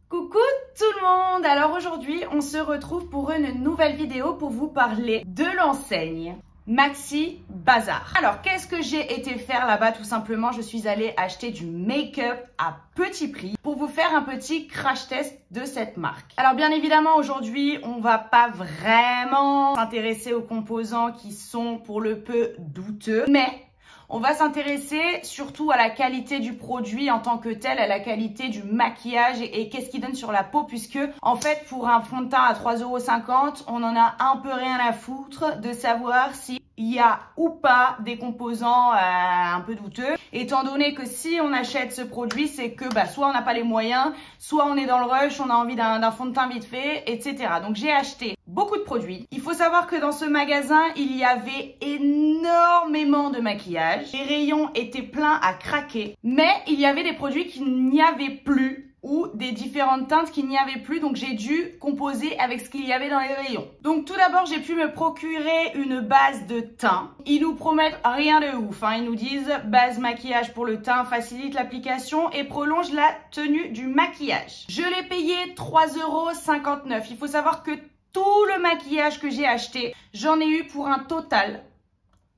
Coucou tout le monde! Alors aujourd'hui, on se retrouve pour une nouvelle vidéo pour vous parler de l'enseigne Maxi Bazar. Alors, qu'est-ce que j'ai été faire là-bas? Tout simplement, je suis allée acheter du make-up à petit prix pour vous faire un petit crash test de cette marque. Alors, bien évidemment, aujourd'hui, on va pas vraiment s'intéresser aux composants qui sont pour le peu douteux, mais on va s'intéresser surtout à la qualité du produit en tant que tel, à la qualité du maquillage et qu'est-ce qu'il donne sur la peau, puisque en fait pour un fond de teint à 3,50 €, on en a un peu rien à foutre de savoir s'il y a ou pas des composants un peu douteux, étant donné que si on achète ce produit, c'est que soit on n'a pas les moyens, soit on est dans le rush, on a envie d'un fond de teint vite fait, etc. Donc j'ai acheté beaucoup de produits. Il faut savoir que dans ce magasin, il y avait énormément de maquillage. Les rayons étaient pleins à craquer, mais il y avait des produits qu'il n'y avait plus ou des différentes teintes qu'il n'y avait plus, donc j'ai dû composer avec ce qu'il y avait dans les rayons. Donc tout d'abord, j'ai pu me procurer une base de teint. Ils nous promettent rien de ouf, hein. Ils nous disent base maquillage pour le teint, facilite l'application et prolonge la tenue du maquillage. Je l'ai payé 3,59 €. Il faut savoir que tout le maquillage que j'ai acheté, j'en ai eu pour un total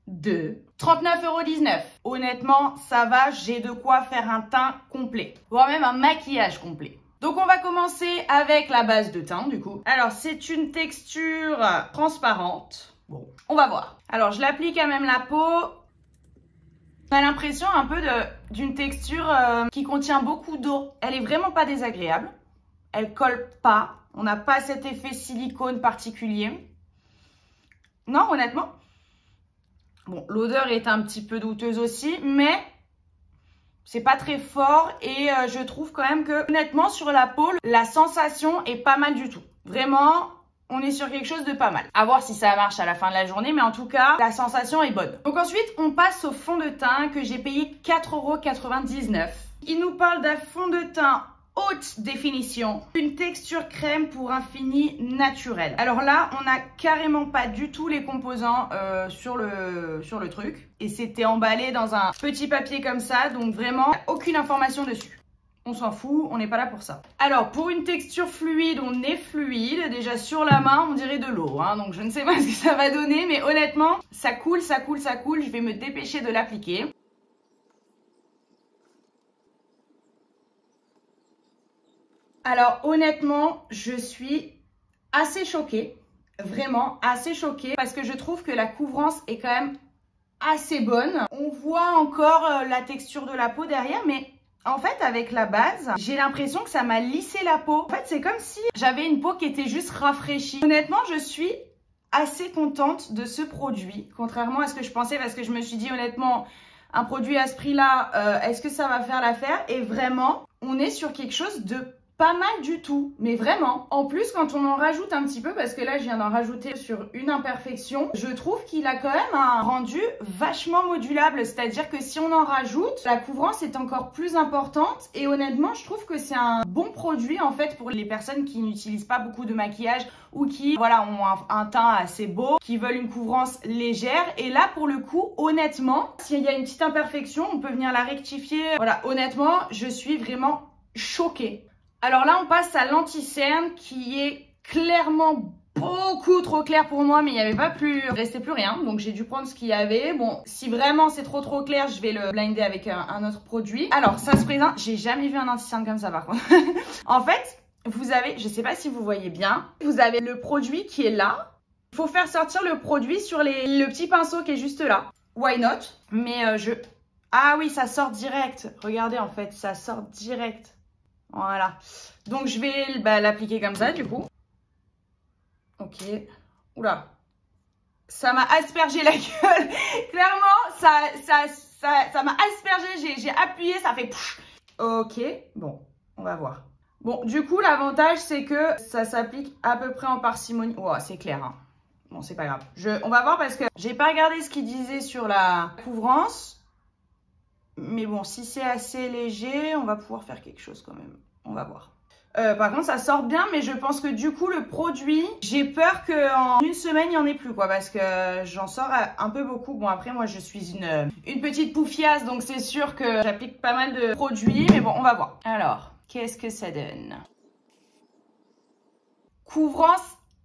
de 39,19 €. Honnêtement, ça va, j'ai de quoi faire un teint complet, voire même un maquillage complet. Donc on va commencer avec la base de teint du coup. Alors c'est une texture transparente. Bon, on va voir. Alors je l'applique à même la peau. On a l'impression un peu d'une texture qui contient beaucoup d'eau. Elle est vraiment pas désagréable. Elle colle pas. On n'a pas cet effet silicone particulier. Non, honnêtement. Bon, l'odeur est un petit peu douteuse aussi, mais c'est pas très fort et je trouve quand même que, honnêtement, sur la peau, la sensation est pas mal du tout. Vraiment, on est sur quelque chose de pas mal. À voir si ça marche à la fin de la journée, mais en tout cas, la sensation est bonne. Donc ensuite, on passe au fond de teint que j'ai payé 4,99 €. Il nous parle d'un fond de teint haute définition, une texture crème pour un fini naturel. Alors là, on n'a carrément pas du tout les composants sur le truc. Et c'était emballé dans un petit papier comme ça, donc vraiment aucune information dessus. On s'en fout, on n'est pas là pour ça. Alors, pour une texture fluide, on est fluide. Déjà sur la main, on dirait de l'eau, hein, donc je ne sais pas ce que ça va donner, mais honnêtement, ça coule, ça coule, ça coule. Je vais me dépêcher de l'appliquer. Alors honnêtement, je suis assez choquée, vraiment assez choquée, parce que je trouve que la couvrance est quand même assez bonne. On voit encore la texture de la peau derrière, mais en fait avec la base, j'ai l'impression que ça m'a lissé la peau. En fait, c'est comme si j'avais une peau qui était juste rafraîchie. Honnêtement, je suis assez contente de ce produit, contrairement à ce que je pensais, parce que je me suis dit honnêtement, un produit à ce prix-là, est-ce que ça va faire l'affaire? Et vraiment, on est sur quelque chose de pas mal du tout, mais vraiment. En plus, quand on en rajoute un petit peu, parce que là, je viens d'en rajouter sur une imperfection, je trouve qu'il a quand même un rendu vachement modulable. C'est-à-dire que si on en rajoute, la couvrance est encore plus importante. Et honnêtement, je trouve que c'est un bon produit, en fait, pour les personnes qui n'utilisent pas beaucoup de maquillage ou qui, voilà, ont un teint assez beau, qui veulent une couvrance légère. Et là, pour le coup, honnêtement, s'il y a une petite imperfection, on peut venir la rectifier. Voilà, honnêtement, je suis vraiment choquée. Alors là, on passe à l'anti-cerne qui est clairement beaucoup trop clair pour moi, mais il n'y avait pas plus, il restait plus rien, donc j'ai dû prendre ce qu'il y avait. Bon, si vraiment c'est trop clair, je vais le blinder avec un autre produit. Alors, ça se présente, j'ai jamais vu un anti-cerne comme ça par contre. En fait, vous avez, je sais pas si vous voyez bien, vous avez le produit qui est là. Il faut faire sortir le produit sur le petit pinceau qui est juste là. Why not? Mais ah oui, ça sort direct. Regardez, en fait, ça sort direct. Voilà, donc je vais l'appliquer comme ça du coup. Ok, oula, ça m'a aspergé la gueule. Clairement, ça m'a aspergé, j'ai appuyé, ça fait pfff. Ok, bon, on va voir. Bon, du coup, l'avantage, c'est que ça s'applique à peu près en parcimonie. Oh, c'est clair, hein. Bon, c'est pas grave. On va voir parce que j'ai pas regardé ce qu'il disait sur la couvrance. Mais bon, si c'est assez léger, on va pouvoir faire quelque chose quand même. On va voir. Par contre, ça sort bien, mais je pense que du coup, le produit, j'ai peur qu'en une semaine, il n'y en ait plus, quoi. Parce que j'en sors un peu beaucoup. Bon, après, moi, je suis une petite poufiasse, donc c'est sûr que j'applique pas mal de produits. Mais bon, on va voir. Alors, qu'est-ce que ça donne? couvrance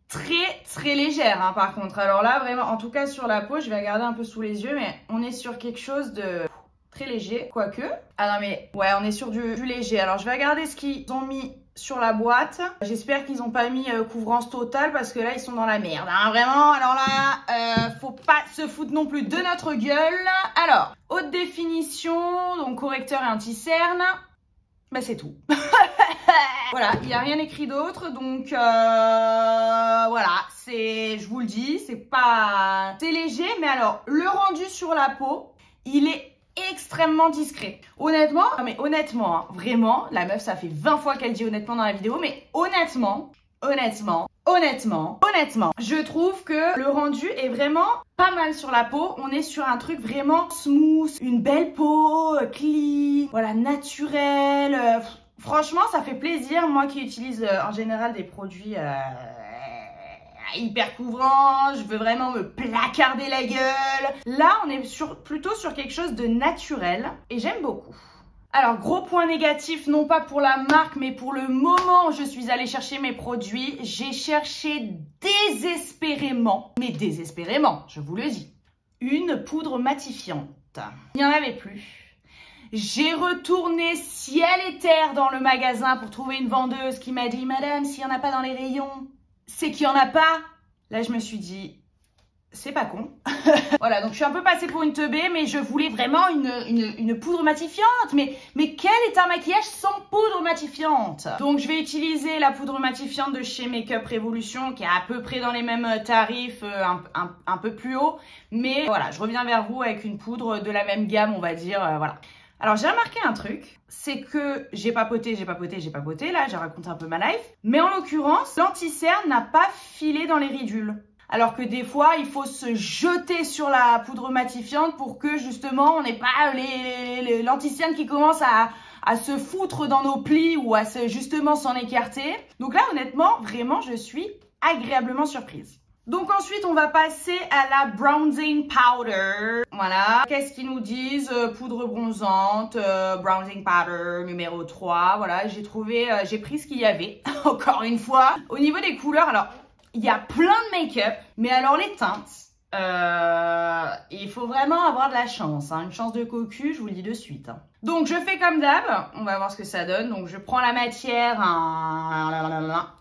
très légère hein, par contre. Alors là vraiment, en tout cas sur la peau, je vais regarder un peu sous les yeux, mais on est sur quelque chose de très léger, quoique. Ah non mais ouais, on est sur du léger. Alors je vais regarder ce qu'ils ont mis sur la boîte. J'espère qu'ils n'ont pas mis couvrance totale parce que là ils sont dans la merde hein, vraiment. Alors là faut pas se foutre non plus de notre gueule. Alors haute définition, donc correcteur et anti-cerne, bah c'est tout. Voilà, il n'y a rien écrit d'autre, donc voilà, je vous le dis, c'est léger, mais alors le rendu sur la peau, il est extrêmement discret. Honnêtement, non mais honnêtement, hein, vraiment, la meuf, ça fait 20 fois qu'elle dit honnêtement dans la vidéo, mais honnêtement, je trouve que le rendu est vraiment pas mal sur la peau. On est sur un truc vraiment smooth, une belle peau, clean, voilà, naturelle. Franchement, ça fait plaisir. Moi qui utilise en général des produits hyper couvrants, je veux vraiment me placarder la gueule. Là, on est plutôt sur quelque chose de naturel et j'aime beaucoup. Alors, gros point négatif, non pas pour la marque, mais pour le moment où je suis allée chercher mes produits. J'ai cherché désespérément, mais désespérément, je vous le dis, une poudre matifiante. Il n'y en avait plus. J'ai retourné ciel et terre dans le magasin pour trouver une vendeuse qui m'a dit « Madame, s'il n'y en a pas dans les rayons, c'est qu'il n'y en a pas. » Là, je me suis dit « C'est pas con. » Voilà, donc je suis un peu passée pour une teubée, mais je voulais vraiment une poudre matifiante. Mais quel est un maquillage sans poudre matifiante? Donc, je vais utiliser la poudre matifiante de chez Makeup Revolution, qui est à peu près dans les mêmes tarifs, un peu plus haut. Mais voilà, je reviens vers vous avec une poudre de la même gamme, on va dire, voilà. Alors, j'ai remarqué un truc, c'est que j'ai papoté, là, j'ai raconté un peu ma life. Mais en l'occurrence, l'anti-cerne n'a pas filé dans les ridules. Alors que des fois, il faut se jeter sur la poudre matifiante pour que justement, on n'ait pas l'anti-cerne qui commence à se foutre dans nos plis ou à justement s'en écarter. Donc là, honnêtement, vraiment, je suis agréablement surprise. Donc ensuite, on va passer à la bronzing powder. Voilà. Qu'est-ce qu'ils nous disent? Poudre bronzante, bronzing powder numéro 3. Voilà, j'ai pris ce qu'il y avait, encore une fois. Au niveau des couleurs, alors, il y a plein de make-up, mais alors les teintes, il faut vraiment avoir de la chance, hein, une chance de cocu, je vous le dis de suite. Hein. Donc je fais comme d'hab, on va voir ce que ça donne. Donc je prends la matière,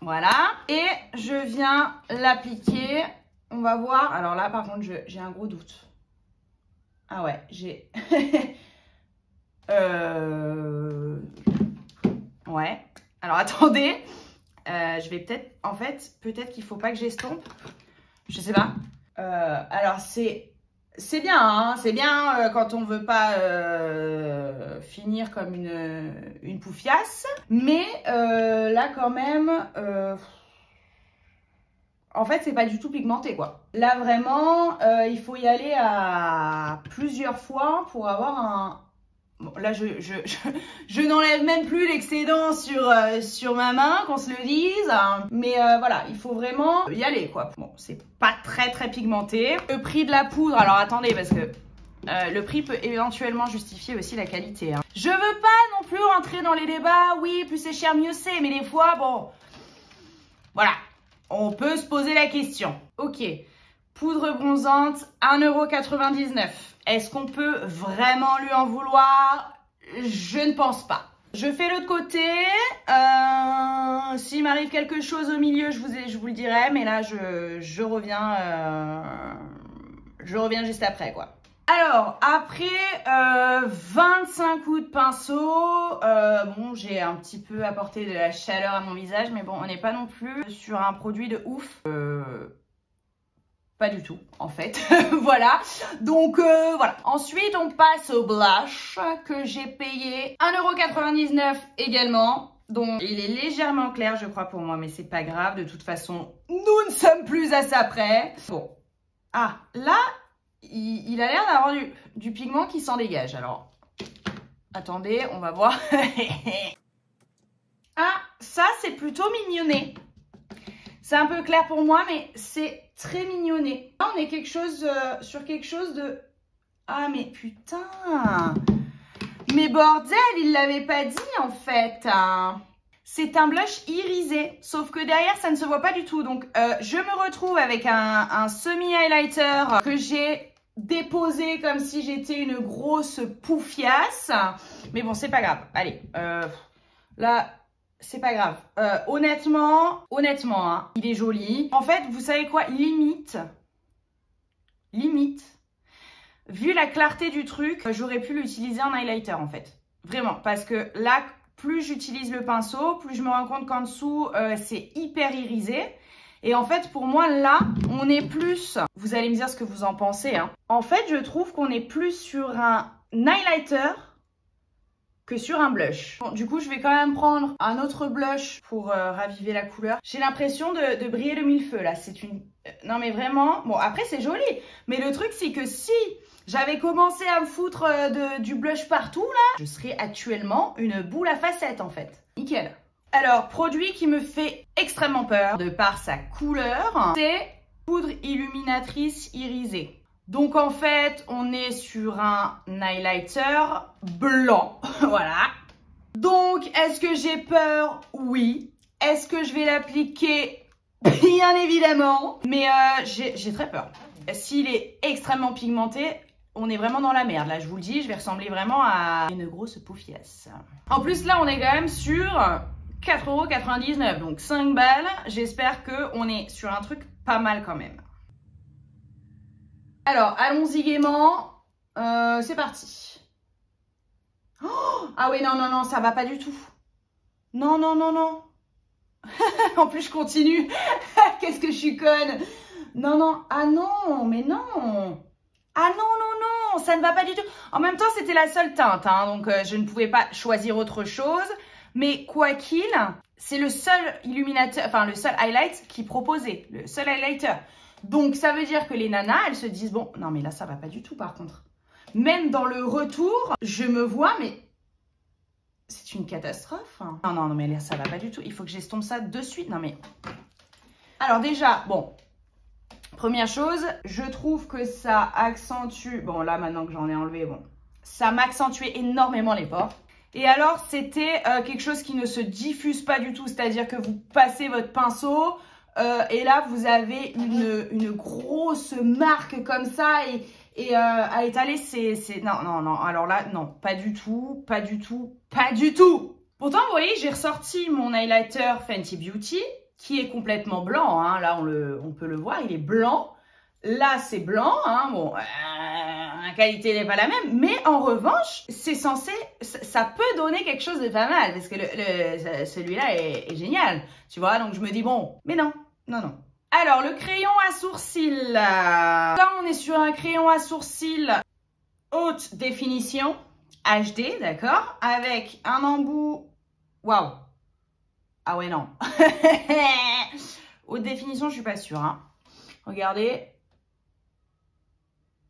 voilà, et je viens l'appliquer. On va voir. Alors là par contre j'ai un gros doute. Ah ouais, j'ai... Ouais, alors attendez. Je vais peut-être, en fait, peut-être qu'il faut pas que j'estompe. Je sais pas. Alors c'est bien, hein, c'est bien quand on veut pas finir comme une poufiasse. Mais là quand même, en fait c'est pas du tout pigmenté quoi. Là vraiment, il faut y aller à plusieurs fois pour avoir un... Bon, là, je n'enlève même plus l'excédent sur ma main, qu'on se le dise. Mais voilà, il faut vraiment y aller, quoi. Bon, c'est pas très pigmenté. Le prix de la poudre, alors attendez, parce que le prix peut éventuellement justifier aussi la qualité. Hein. Je veux pas non plus rentrer dans les débats. Oui, plus c'est cher, mieux c'est. Mais des fois, bon, voilà, on peut se poser la question. Ok, poudre bronzante, 1,99 €. Est-ce qu'on peut vraiment lui en vouloir? Je ne pense pas. Je fais l'autre côté. S'il m'arrive quelque chose au milieu, je vous le dirai. Mais là, je reviens juste après, quoi. Alors, après 25 coups de pinceau, bon, j'ai un petit peu apporté de la chaleur à mon visage. Mais bon, on n'est pas non plus sur un produit de ouf. Pas du tout, en fait. Voilà. Donc, voilà. Ensuite, on passe au blush que j'ai payé 1,99 € également. Donc, il est légèrement clair, je crois, pour moi. Mais c'est pas grave. De toute façon, nous ne sommes plus à ça près. Bon. Ah, là, il a l'air d'avoir du pigment qui s'en dégage. Alors, attendez, on va voir. Ah, ça, c'est plutôt mignonné. C'est un peu clair pour moi, mais c'est très mignonné. Là, on est sur quelque chose de... Ah, mais putain! Mais bordel, il l'avait pas dit, en fait. c'est un blush irisé, sauf que derrière, ça ne se voit pas du tout. Donc, je me retrouve avec un semi-highlighter que j'ai déposé comme si j'étais une grosse poufiasse. Mais bon, c'est pas grave. Allez, là, c'est pas grave. Honnêtement, hein, il est joli. En fait, vous savez quoi? Limite, vu la clarté du truc, j'aurais pu l'utiliser en highlighter en fait. Vraiment, parce que là, plus j'utilise le pinceau, plus je me rends compte qu'en dessous, c'est hyper irisé. Et en fait, pour moi, là, on est plus... Vous allez me dire ce que vous en pensez. Hein. En fait, je trouve qu'on est plus sur un highlighter que sur un blush. Bon, du coup, je vais quand même prendre un autre blush pour raviver la couleur. J'ai l'impression de briller le millefeuille, là. C'est une... non, mais vraiment... Bon, après, c'est joli. Mais le truc, c'est que si j'avais commencé à me foutre du blush partout, là, je serais actuellement une boule à facettes, en fait. Nickel. Alors, produit qui me fait extrêmement peur de par sa couleur, c'est poudre illuminatrice irisée. Donc, en fait, on est sur un highlighter blanc, voilà. Donc, est-ce que j'ai peur? Oui. Est-ce que je vais l'appliquer? Bien évidemment. Mais j'ai très peur. S'il est extrêmement pigmenté, on est vraiment dans la merde. Là, je vous le dis, je vais ressembler vraiment à une grosse poufiasse. En plus, là, on est quand même sur 4,99 €, donc 5 balles. J'espère qu'on est sur un truc pas mal quand même. Alors, allons-y gaiement. C'est parti. Oh, ah oui, non, ça va pas du tout. Non. En plus, je continue. Qu'est-ce que je suis conne. Non. Ah non, mais non. Ah non, ça ne va pas du tout. En même temps, c'était la seule teinte, hein, donc je ne pouvais pas choisir autre chose. Mais quoi qu'il, c'est le seul illuminateur, enfin le seul highlight qui proposait, le seul highlighter. Donc ça veut dire que les nanas, elles se disent, bon, non mais là ça va pas du tout par contre. Même dans le retour, je me vois, mais c'est une catastrophe. Non, mais là ça va pas du tout. Il faut que j'estompe ça de suite. Non mais... Alors déjà, bon, première chose, je trouve que ça accentue... Bon là maintenant que j'en ai enlevé, bon, ça m'accentuait énormément les pores. Et alors, c'était quelque chose qui ne se diffuse pas du tout. C'est-à-dire que vous passez votre pinceau et là, vous avez une grosse marque comme ça. Et à étaler, c'est... Non. Alors là, non, pas du tout. Pourtant, vous voyez, j'ai ressorti mon highlighter Fenty Beauty qui est complètement blanc. Hein. Là, on peut le voir, il est blanc. Là, c'est blanc. Hein. Bon... la qualité n'est pas la même, mais en revanche, c'est censé, ça peut donner quelque chose de pas mal, parce que celui-là est génial, tu vois, donc je me dis bon, mais non. Alors, le crayon à sourcils, là, on est sur un crayon à sourcils haute définition, HD, d'accord, avec un embout, waouh, ah ouais, non, haute définition, je suis pas sûre, hein. Regardez.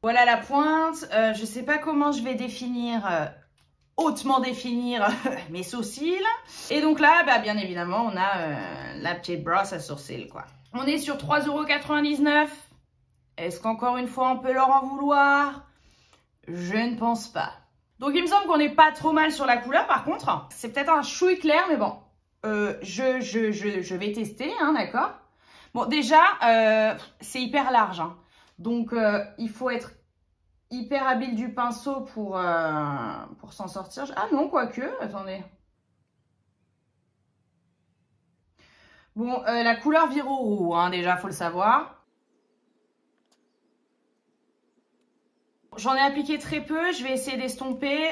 Voilà la pointe, je sais pas comment je vais définir, hautement définir mes sourcils. Et donc là, bah, bien évidemment, on a la petite brosse à sourcils, quoi. On est sur 3,99 €. Est-ce qu'encore une fois, on peut leur en vouloir? Je ne pense pas. Donc il me semble qu'on n'est pas trop mal sur la couleur, par contre. C'est peut-être un chouille clair, mais bon, je vais tester, hein, d'accord? Bon, déjà, c'est hyper large, hein. Donc, il faut être hyper habile du pinceau pour s'en sortir. Ah non, quoique, attendez. Bon, la couleur vire au roux, hein, déjà, faut le savoir. J'en ai appliqué très peu, je vais essayer d'estomper.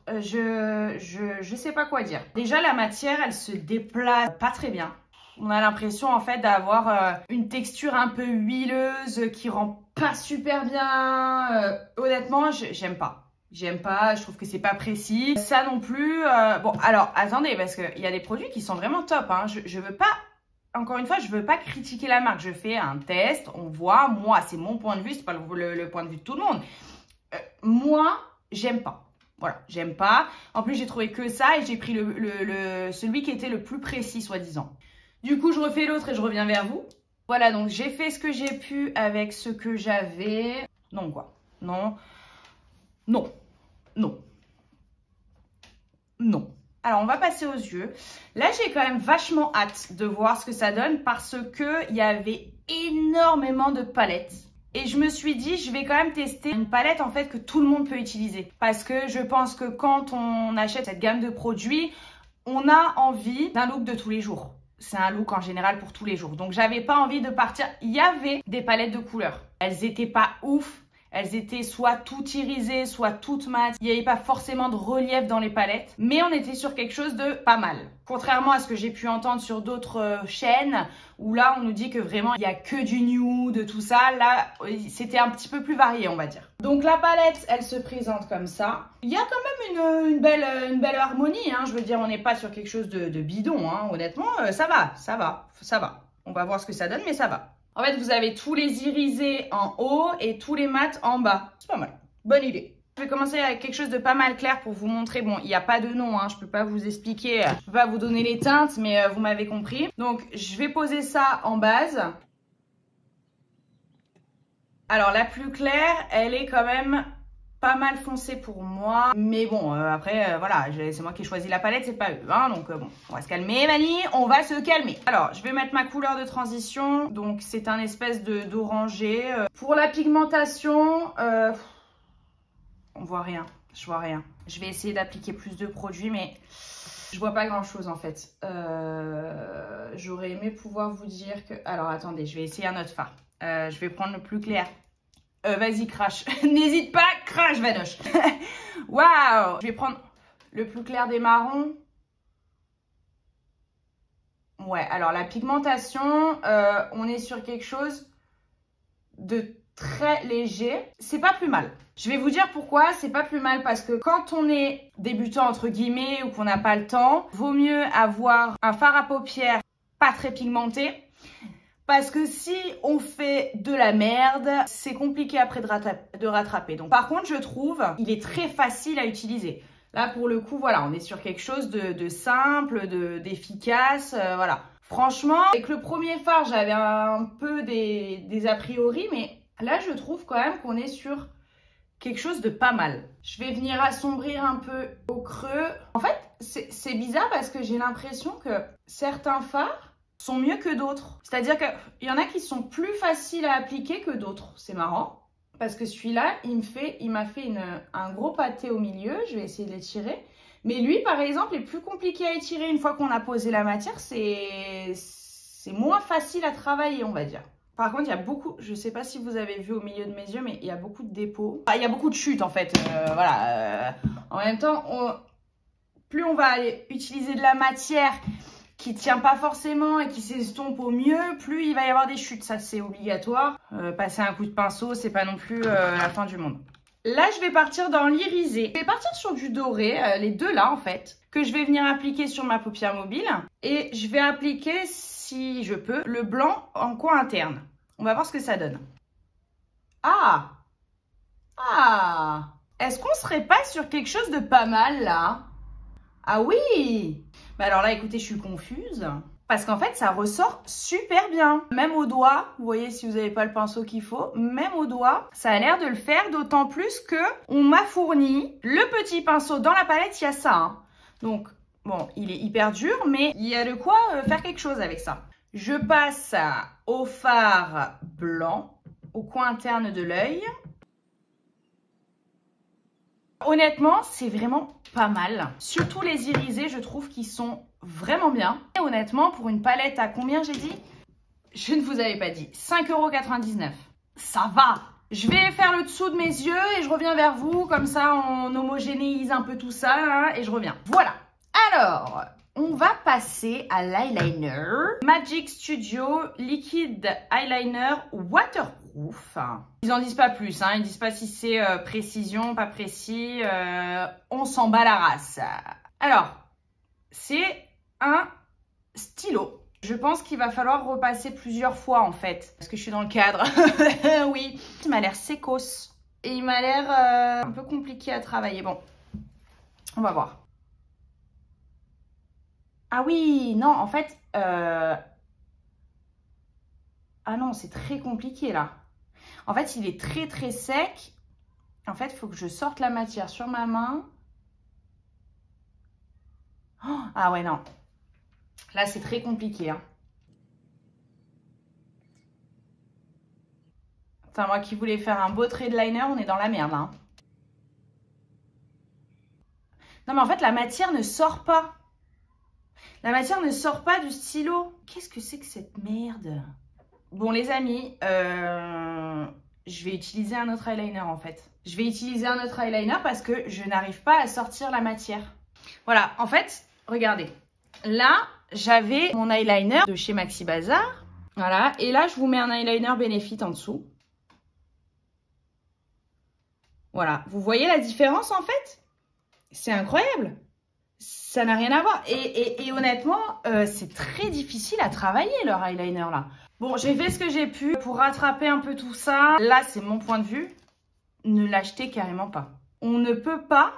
Je sais pas quoi dire. Déjà, la matière, elle se déplace pas très bien. On a l'impression en fait d'avoir une texture un peu huileuse qui rend pas super bien. Honnêtement, j'aime pas. Je trouve que c'est pas précis. Ça non plus. Bon, alors attendez, parce qu'il y a des produits qui sont vraiment top. Hein. Je veux pas, encore une fois, je veux pas critiquer la marque. Je fais un test, on voit. Moi, c'est mon point de vue, c'est pas le point de vue de tout le monde. Moi, j'aime pas. Voilà, j'aime pas. En plus, j'ai trouvé que ça et j'ai pris celui qui était le plus précis, soi-disant. Du coup, je refais l'autre et je reviens vers vous. Voilà, donc j'ai fait ce que j'ai pu avec ce que j'avais. Non, quoi. Non. Alors, on va passer aux yeux. Là, j'ai quand même vachement hâte de voir ce que ça donne parce qu'il y avait énormément de palettes. Et je me suis dit, je vais quand même tester une palette en fait que tout le monde peut utiliser. Parce que je pense que quand on achète cette gamme de produits, on a envie d'un look de tous les jours. C'est un look en général pour tous les jours. Donc, j'avais pas envie de partir. Il y avait des palettes de couleurs. Elles étaient pas ouf. Elles étaient soit toutes irisées, soit toutes mates. Il n'y avait pas forcément de relief dans les palettes. Mais on était sur quelque chose de pas mal. Contrairement à ce que j'ai pu entendre sur d'autres chaînes, où là, on nous dit que vraiment, il n'y a que du nude, tout ça. Là, c'était un petit peu plus varié, on va dire. Donc, la palette, elle se présente comme ça. Il y a quand même une belle harmonie. Hein. Je veux dire, on n'est pas sur quelque chose de bidon. Hein. Honnêtement, ça va. On va voir ce que ça donne, mais ça va. En fait, vous avez tous les irisés en haut et tous les mats en bas. C'est pas mal. Bonne idée. Je vais commencer avec quelque chose de pas mal clair pour vous montrer. Bon, il n'y a pas de nom, hein, je peux pas vous expliquer, je peux pas vous donner les teintes, mais vous m'avez compris. Donc, je vais poser ça en base. Alors, la plus claire, elle est quand même pas mal foncée pour moi. Mais bon, après, voilà, c'est moi qui ai choisi la palette, c'est pas eux. Hein, donc, bon, on va se calmer, Mani, on va se calmer. Alors, je vais mettre ma couleur de transition. Donc, c'est un espèce d'orangé. Pour la pigmentation, on voit rien. Je vois rien. Je vais essayer d'appliquer plus de produits, mais je vois pas grand-chose, en fait. J'aurais aimé pouvoir vous dire que... Alors, attendez, je vais essayer un autre fard. Je vais prendre le plus clair. Vas-y, crash. N'hésite pas, crash, Vanoche. Waouh. Je vais prendre le plus clair des marrons. Ouais, alors la pigmentation, on est sur quelque chose de très léger. C'est pas plus mal. Je vais vous dire pourquoi c'est pas plus mal. Parce que quand on est débutant, entre guillemets, ou qu'on n'a pas le temps, vaut mieux avoir un fard à paupières pas très pigmenté. Parce que si on fait de la merde, c'est compliqué après de rattraper. Donc, par contre, je trouve il est très facile à utiliser. Là, pour le coup, voilà, on est sur quelque chose de simple, d'efficace, voilà. Franchement, avec le premier fard, j'avais un peu des a priori, mais là, je trouve quand même qu'on est sur quelque chose de pas mal. Je vais venir assombrir un peu au creux. En fait, c'est bizarre parce que j'ai l'impression que certains fards sont mieux que d'autres. C'est-à-dire qu'il y en a qui sont plus faciles à appliquer que d'autres. C'est marrant. Parce que celui-là, il m'a fait un gros pâté au milieu. Je vais essayer de l'étirer. Mais lui, par exemple, est plus compliqué à étirer une fois qu'on a posé la matière. C'est moins facile à travailler, on va dire. Par contre, il y a beaucoup... Je ne sais pas si vous avez vu au milieu de mes yeux, mais il y a beaucoup de dépôts. Enfin, il y a beaucoup de chutes, en fait. Voilà. En même temps, plus on va utiliser de la matière qui tient pas forcément et qui s'estompe au mieux, plus il va y avoir des chutes. Ça, c'est obligatoire. Passer un coup de pinceau, c'est pas non plus la fin du monde. Là, je vais partir dans l'irisé. Je vais partir sur du doré, les deux là, en fait, que je vais venir appliquer sur ma paupière mobile. Et je vais appliquer, si je peux, le blanc en coin interne. On va voir ce que ça donne. Ah! Ah! Est-ce qu'on serait pas sur quelque chose de pas mal, là? Ah oui! Bah alors là, écoutez, je suis confuse. Parce qu'en fait, ça ressort super bien. Même au doigt, vous voyez si vous n'avez pas le pinceau qu'il faut, même au doigt, ça a l'air de le faire. D'autant plus que on m'a fourni le petit pinceau. Dans la palette, il y a ça. Hein. Donc, bon, il est hyper dur, mais il y a de quoi faire quelque chose avec ça. Je passe au fard blanc, au coin interne de l'œil. Honnêtement, c'est vraiment pas mal. Surtout les irisés, je trouve qu'ils sont vraiment bien. Et honnêtement, pour une palette à combien j'ai dit? Je ne vous avais pas dit. 5,99 €. Ça va. Je vais faire le dessous de mes yeux et je reviens vers vous. Comme ça, on homogénéise un peu tout ça hein, et je reviens. Voilà. Alors, on va passer à l'eyeliner. Magic Studio Liquid Eyeliner Waterproof. Ils n'en disent pas plus, hein. Ils ne disent pas si c'est précision, pas précis. On s'en bat la race. Alors, c'est un stylo. Je pense qu'il va falloir repasser plusieurs fois en fait. Parce que je suis dans le cadre. Oui. Il m'a l'air sécos. Et il m'a l'air un peu compliqué à travailler. Bon, on va voir. Ah oui, non, en fait... Ah non, c'est très compliqué là. En fait, il est très très sec. En fait, il faut que je sorte la matière sur ma main. Oh, ah ouais, non. Là, c'est très compliqué. Hein. Enfin, moi qui voulais faire un beau trait de liner, on est dans la merde. Hein. Non, mais en fait, la matière ne sort pas. La matière ne sort pas du stylo. Qu'est-ce que c'est que cette merde? Bon, les amis, je vais utiliser un autre eyeliner en fait. Je vais utiliser un autre eyeliner parce que je n'arrive pas à sortir la matière. Voilà, en fait, regardez. Là, j'avais mon eyeliner de chez Maxi Bazar. Voilà, et là, je vous mets un eyeliner Benefit en dessous. Voilà, vous voyez la différence en fait? C'est incroyable. Ça n'a rien à voir. Et honnêtement, c'est très difficile à travailler leur eyeliner là. Bon, j'ai fait ce que j'ai pu pour rattraper un peu tout ça. Là, c'est mon point de vue. Ne l'achetez carrément pas. On ne peut pas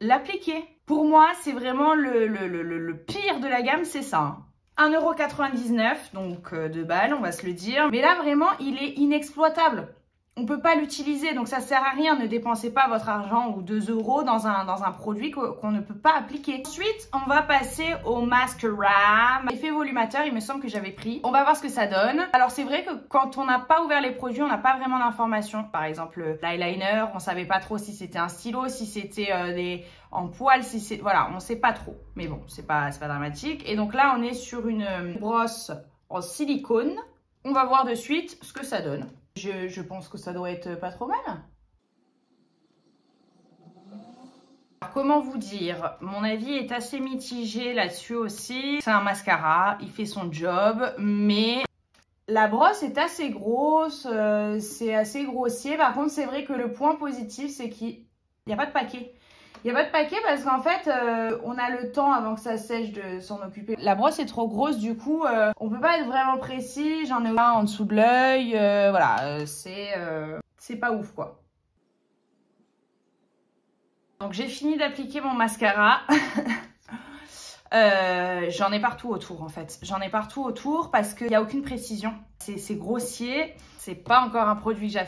l'appliquer. Pour moi, c'est vraiment le pire de la gamme, c'est ça. Hein. 1,99 €, donc 2 balles, on va se le dire. Mais là, vraiment, il est inexploitable. On ne peut pas l'utiliser, donc ça ne sert à rien. Ne dépensez pas votre argent ou 2 € dans un produit qu'on ne peut pas appliquer. Ensuite, on va passer au mascara. Effet volumateur, il me semble que j'avais pris. On va voir ce que ça donne. Alors, c'est vrai que quand on n'a pas ouvert les produits, on n'a pas vraiment d'informations. Par exemple, l'eyeliner, on ne savait pas trop si c'était un stylo, si c'était en poil, si c'est... Voilà, on ne sait pas trop. Mais bon, c'est pas dramatique. Et donc là, on est sur une brosse en silicone. On va voir de suite ce que ça donne. Je pense que ça doit être pas trop mal. Alors, comment vous dire? Mon avis est assez mitigé là-dessus aussi. C'est un mascara, il fait son job, mais la brosse est assez grosse, c'est assez grossier. Par contre, c'est vrai que le point positif, c'est qu'il n'y a pas de paquet. Il n'y a pas de paquet parce qu'en fait, on a le temps avant que ça sèche de s'en occuper. La brosse est trop grosse, du coup, on peut pas être vraiment précis. J'en ai un en dessous de l'œil. Voilà, c'est pas ouf, quoi. Donc, j'ai fini d'appliquer mon mascara. J'en ai partout autour, en fait. J'en ai partout autour parce qu'il n'y a aucune précision. C'est grossier. C'est pas encore un produit que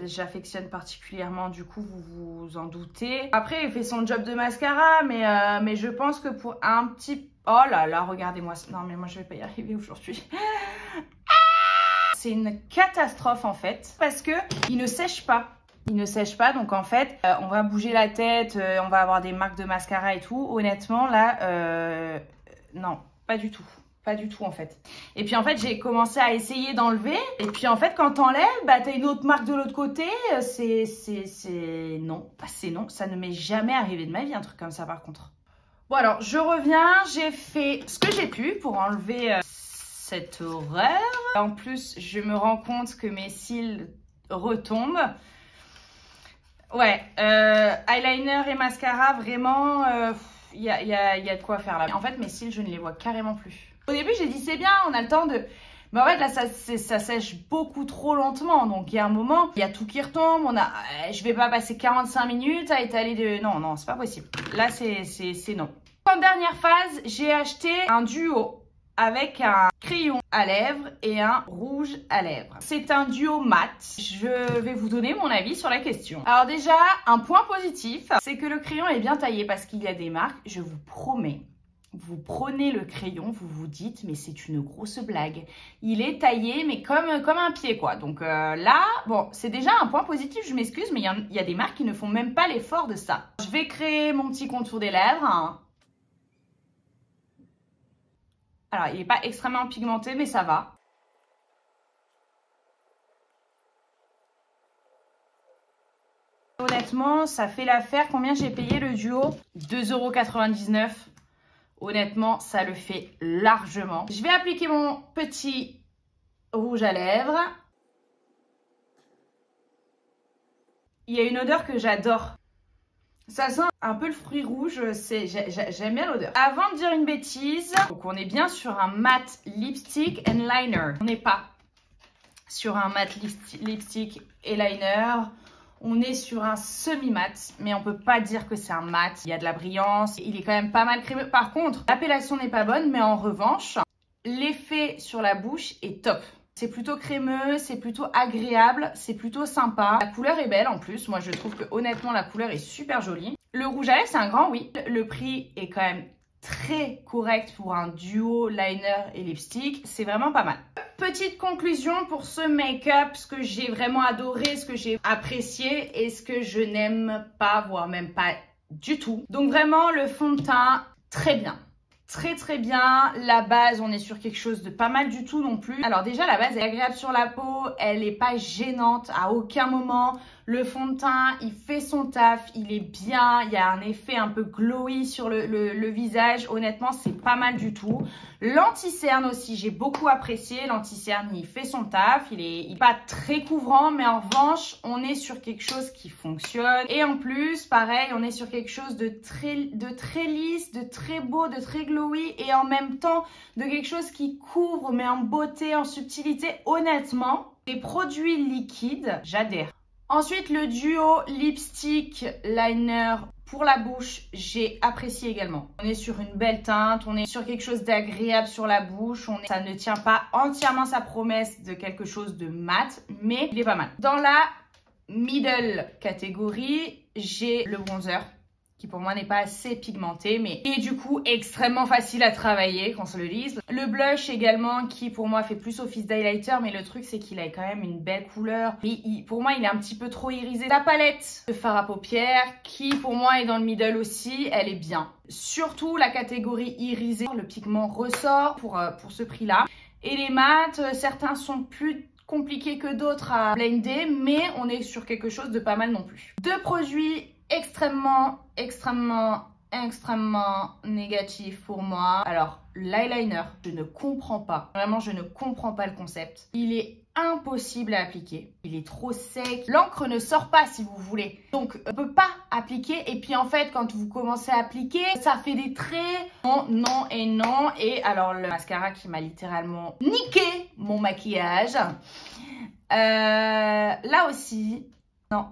j'affectionne particulièrement, du coup, vous vous en doutez. Après, il fait son job de mascara, mais je pense que pour un petit... Oh là là, regardez-moi. Non, mais moi, je vais pas y arriver aujourd'hui. C'est une catastrophe, en fait, parce que il ne sèche pas. Il ne sèche pas, donc en fait, on va bouger la tête, on va avoir des marques de mascara et tout. Honnêtement, là, non, pas du tout. Pas du tout en fait. Et puis en fait, j'ai commencé à essayer d'enlever. Et puis en fait, quand t'enlèves, bah t'as une autre marque de l'autre côté. C'est non. C'est non. Ça ne m'est jamais arrivé de ma vie, un truc comme ça par contre. Bon alors, je reviens. J'ai fait ce que j'ai pu pour enlever cette horreur. En plus, je me rends compte que mes cils retombent. Ouais, eyeliner et mascara, vraiment, y a de quoi faire là. En fait, mes cils, je ne les vois carrément plus. Au début, j'ai dit c'est bien, on a le temps de... Mais en fait, là, ça sèche beaucoup trop lentement. Donc, il y a un moment, il y a tout qui retombe. Je vais pas passer 45 minutes à étaler de... Non, non, c'est pas possible. Là, c'est non. En dernière phase, j'ai acheté un duo avec un crayon à lèvres et un rouge à lèvres. C'est un duo mat. Je vais vous donner mon avis sur la question. Alors déjà, un point positif, c'est que le crayon est bien taillé parce qu'il y a des marques, je vous promets. Vous prenez le crayon, vous vous dites, mais c'est une grosse blague. Il est taillé, mais comme un pied, quoi. Donc là, bon, c'est déjà un point positif, je m'excuse, mais il y a des marques qui ne font même pas l'effort de ça. Je vais créer mon petit contour des lèvres. Hein. Alors, il n'est pas extrêmement pigmenté, mais ça va. Honnêtement, ça fait l'affaire. Combien j'ai payé le duo? 2,99 €. Honnêtement, ça le fait largement. Je vais appliquer mon petit rouge à lèvres. Il y a une odeur que j'adore. Ça sent un peu le fruit rouge, j'aime bien l'odeur. Avant de dire une bêtise, donc on est bien sur un matte lipstick and liner. On n'est pas sur un matte lipstick et liner. On est sur un semi-mat, mais on peut pas dire que c'est un mat. Il y a de la brillance, il est quand même pas mal crémeux. Par contre, l'appellation n'est pas bonne, mais en revanche, l'effet sur la bouche est top. C'est plutôt crémeux, c'est plutôt agréable, c'est plutôt sympa. La couleur est belle en plus. Moi, je trouve que honnêtement, la couleur est super jolie. Le rouge à lèvres, c'est un grand oui. Le prix est quand même très correct pour un duo liner et lipstick. C'est vraiment pas mal. Petite conclusion pour ce make-up, ce que j'ai vraiment adoré, ce que j'ai apprécié et ce que je n'aime pas, voire même pas du tout. Donc vraiment le fond de teint, très bien. Très bien. La base, on est sur quelque chose de pas mal du tout non plus. Alors déjà, la base est agréable sur la peau. Elle n'est pas gênante à aucun moment. Le fond de teint, il fait son taf. Il est bien. Il y a un effet un peu glowy sur le visage. Honnêtement, c'est pas mal du tout. L'anti-cerne aussi, j'ai beaucoup apprécié. L'anti-cerne, il fait son taf. Il est pas très couvrant, mais en revanche, on est sur quelque chose qui fonctionne. Et en plus, pareil, on est sur quelque chose de très lisse, de très beau, de très glowy et en même temps de quelque chose qui couvre, mais en beauté, en subtilité. Honnêtement, les produits liquides, j'adhère. Ensuite, le duo lipstick liner pour la bouche, j'ai apprécié également. On est sur une belle teinte, on est sur quelque chose d'agréable sur la bouche. Ça ne tient pas entièrement sa promesse de quelque chose de mat, mais il est pas mal. Dans la middle catégorie, j'ai le bronzer qui pour moi n'est pas assez pigmenté, mais est du coup extrêmement facile à travailler quand on se le lise. Le blush également, qui pour moi fait plus office d'highlighter, mais le truc c'est qu'il a quand même une belle couleur. Et pour moi, il est un petit peu trop irisé. La palette de fard à paupières, qui pour moi est dans le middle aussi, elle est bien. Surtout la catégorie irisée, le pigment ressort pour ce prix-là. Et les mats, certains sont plus compliqués que d'autres à blender, mais on est sur quelque chose de pas mal non plus. Deux produits extrêmement négatif pour moi. Alors, l'eyeliner, je ne comprends pas. Vraiment, je ne comprends pas le concept. Il est impossible à appliquer. Il est trop sec. L'encre ne sort pas si vous voulez. Donc, on ne peut pas appliquer. Et puis, en fait, quand vous commencez à appliquer, ça fait des traits. Non, non et non. Et alors, le mascara qui m'a littéralement niqué mon maquillage. Là aussi, non.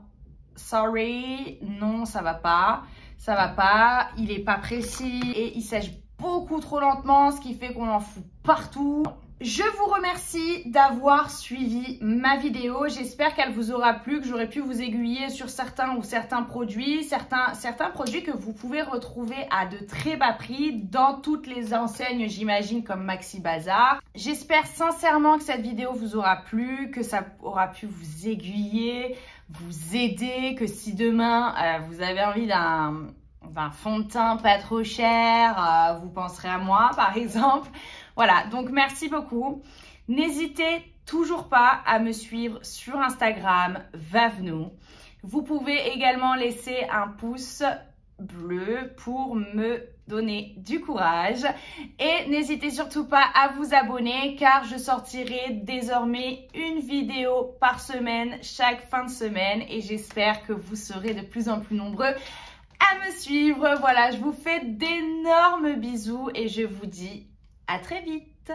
Sorry, non, ça va pas. Ça va pas, il est pas précis et il sèche beaucoup trop lentement, ce qui fait qu'on en fout partout. Je vous remercie d'avoir suivi ma vidéo. J'espère qu'elle vous aura plu, que j'aurai pu vous aiguiller sur certains produits, certains produits que vous pouvez retrouver à de très bas prix dans toutes les enseignes, j'imagine, comme Maxi Bazar. J'espère sincèrement que cette vidéo vous aura plu, que ça aura pu vous aiguiller, vous aider, que si demain vous avez envie d'un fond de teint pas trop cher, vous penserez à moi par exemple. Voilà, donc merci beaucoup. N'hésitez toujours pas à me suivre sur Instagram, Vavenou. Vous pouvez également laisser un pouce bleu pour me donner du courage. Et n'hésitez surtout pas à vous abonner car je sortirai désormais une vidéo par semaine, chaque fin de semaine. Et j'espère que vous serez de plus en plus nombreux à me suivre. Voilà, je vous fais d'énormes bisous et je vous dis à très vite.